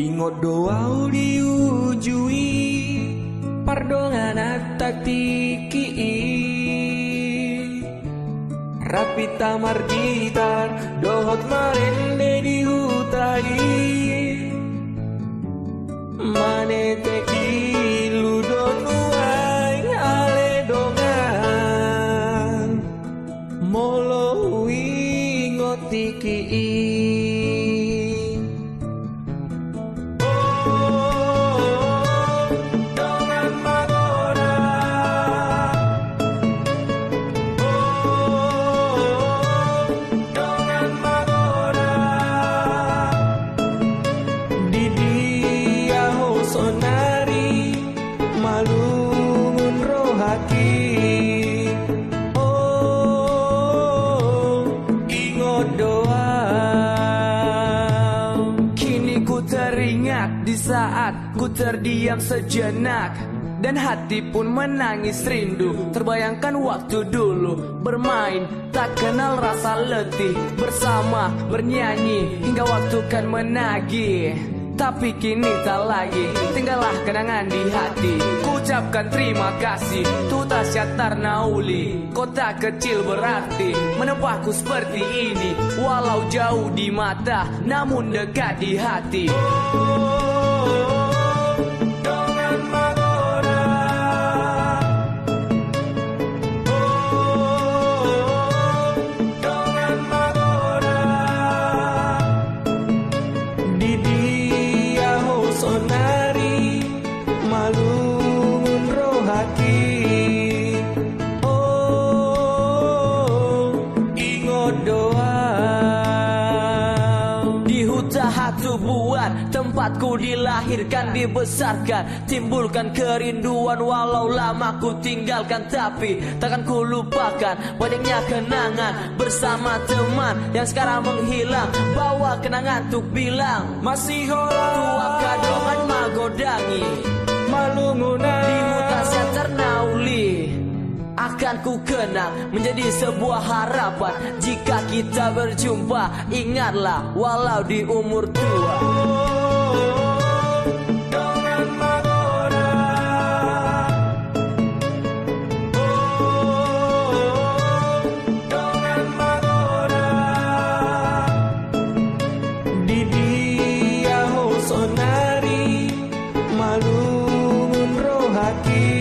Ingot doa diujui pardongan atak tiki Rapita margitar dohot marende dihutai Manete kilu donuai ale dongan Molo ingot tiki sonari malungun rohaki ingot doa kini ku teringat di saat ku terdiam sejenak dan hati pun menangis rindu terbayangkan waktu dulu bermain tak kenal rasa letih bersama bernyanyi hingga waktu kan menagih. Tapi kini tak lagi, tinggallah kenangan di hati. Ku ucapkan terima kasih, tuta syatar nauli. Kota kecil berarti menempahku seperti ini. Walau jauh di mata, namun dekat di hati. Sonari malungun rohaki ingot doa di huta hatu buat tempatku dilahirkan dibesarkan timbulkan kerinduan walau lama ku tinggalkan tapi takkan ku lupakan banyaknya kenangan bersama teman yang sekarang menghilang bawa kenangan untuk bilang masih hola tua kadongan magodangi malungunan di huta syatar nauli akan ku kenang menjadi sebuah harapan jika kita berjumpa ingatlah walau di umur tua. Sonari malungun rohaki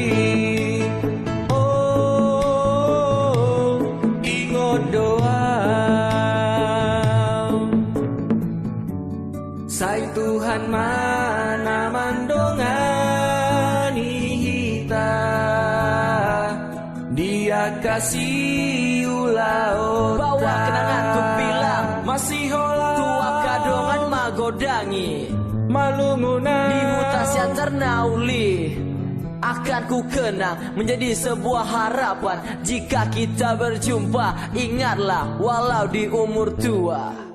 ingot doa Sai Tuhan mana mandongani hita Dia kasih ulau bawa kenangan tuh bilang masih hola tua kadongan magodangi malungunan di huta syatar nauli akan ku kenang menjadi sebuah harapan jika kita berjumpa ingatlah walau di umur tua.